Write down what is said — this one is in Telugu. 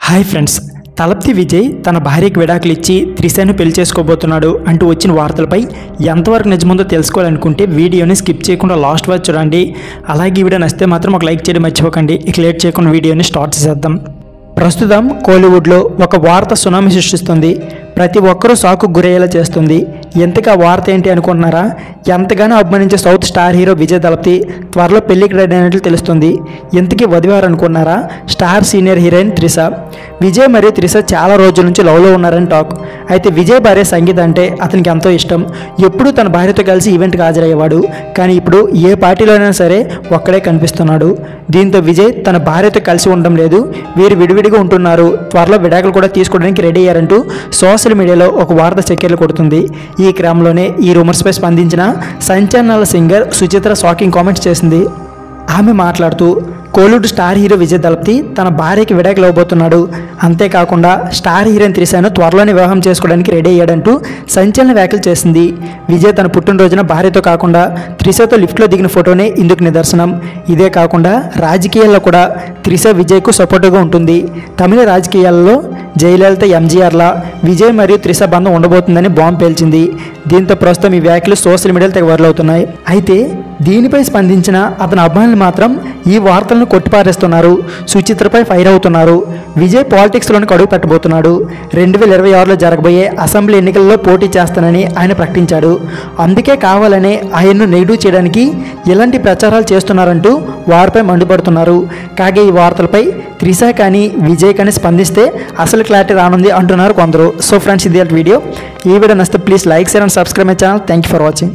హాయ్ ఫ్రెండ్స్, తలప్తి విజయ్ తన భార్యకి విడాకులు ఇచ్చి త్రిషను పెళ్లి చేసుకోబోతున్నాడు అంటూ వచ్చిన వార్తలపై ఎంతవరకు నిజముందో తెలుసుకోవాలనుకుంటే వీడియోని స్కిప్ చేయకుండా లాస్ట్ వరకు చూడండి. అలాగే ఈ వీడియో నచ్చితే మాత్రం ఒక లైక్ చేయడం మర్చిపోకండి. ఇక లేట్ చేయకుండా వీడియోని స్టార్ట్ చేద్దాం. ప్రస్తుతం కోలీవుడ్లో ఒక వార్త సునామీ సృష్టిస్తుంది. ప్రతి ఒక్కరూ షాకు గురయ్యేలా చేస్తుంది. ఎంతగా వార్త ఏంటి అనుకుంటున్నారా? ఎంతగానో అభిమానించే సౌత్ స్టార్ హీరో విజయ్ తలప్తి త్వరలో పెళ్లికి రెడీ అయినట్లు తెలుస్తుంది. ఎంతకీ వదివారు అనుకున్నారా? Star senior heroine Trisha. Vijay మరియు త్రిష చాలా రోజుల నుంచి లవ్లో ఉన్నారని టాక్. అయితే విజయ్ భార్య సంగీత అంటే అతనికి ఎంతో ఇష్టం. ఎప్పుడూ తన భార్యతో కలిసి ఈవెంట్కి హాజరయ్యేవాడు. కానీ ఇప్పుడు ఏ పార్టీలోనైనా సరే ఒక్కడే కనిపిస్తున్నాడు. దీంతో విజయ్ తన భార్యతో కలిసి ఉండడం లేదు, వీరు విడివిడిగా ఉంటున్నారు, త్వరలో విడాకులు కూడా తీసుకోవడానికి రెడీ అయ్యారంటూ సోషల్ మీడియాలో ఒక వార్త చక్కెర్లు కొడుతుంది. ఈ క్రమంలోనే ఈ రూమర్స్పై స్పందించిన సంచలనాల సింగర్ సుచిత్ర షాకింగ్ కామెంట్స్ చేసింది. ఆమె మాట్లాడుతూ, కోలీవుడ్ స్టార్ హీరో విజయ్ తలప్తి తన భార్యకి విడాకులు ఇవ్వబోతున్నాడు. అంతేకాకుండా స్టార్ హీరోయిన్ త్రిషను త్వరలోనే వివాహం చేసుకోవడానికి రెడీ అయ్యాడంటూ సంచలన వ్యాఖ్యలు చేసింది. విజయ్ తన పుట్టినరోజున భార్యతో కాకుండా త్రిషతో లిఫ్ట్లో దిగిన ఫోటోనే ఇందుకు నిదర్శనం. ఇదే కాకుండా రాజకీయాల్లో కూడా త్రిష విజయ్కు సపోర్టుగా ఉంటుంది. తమిళ రాజకీయాల్లో జయలలిత ఎంజీఆర్లా విజయ్ మరియు త్రిష బంధం ఉండబోతుందని బాంబు పేల్చింది. దీంతో ప్రస్తుతం ఈ వ్యాఖ్యలు సోషల్ మీడియాలో తెగ వైరల్ అవుతున్నాయి. అయితే దీనిపై స్పందించిన అతని అభిమానులు మాత్రం ఈ వార్తలను కొట్టిపారేస్తున్నారు. సుచిత్రపై ఫైర్ అవుతున్నారు. విజయ్ పాలిటిక్స్లోనికి అడుగు పెట్టబోతున్నాడు. 2026లో జరగబోయే అసెంబ్లీ ఎన్నికల్లో పోటీ చేస్తానని ఆయన ప్రకటించాడు. అందుకే కావాలనే ఆయన్ను నెగిటివ్ చేయడానికి ఇలాంటి ప్రచారాలు చేస్తున్నారంటూ వారిపై మండిపడుతున్నారు. కాగా ఈ వార్తలపై త్రిష కానీ విజయ్ కానీ స్పందిస్తే అసలు క్లారిటీ రానుంది అంటున్నారు కొందరు. సో ఫ్రెండ్స్, ఇది వీడియో. ఈ వీడియో నచ్చితే please like, share and subscribe my channel. Thank you for watching.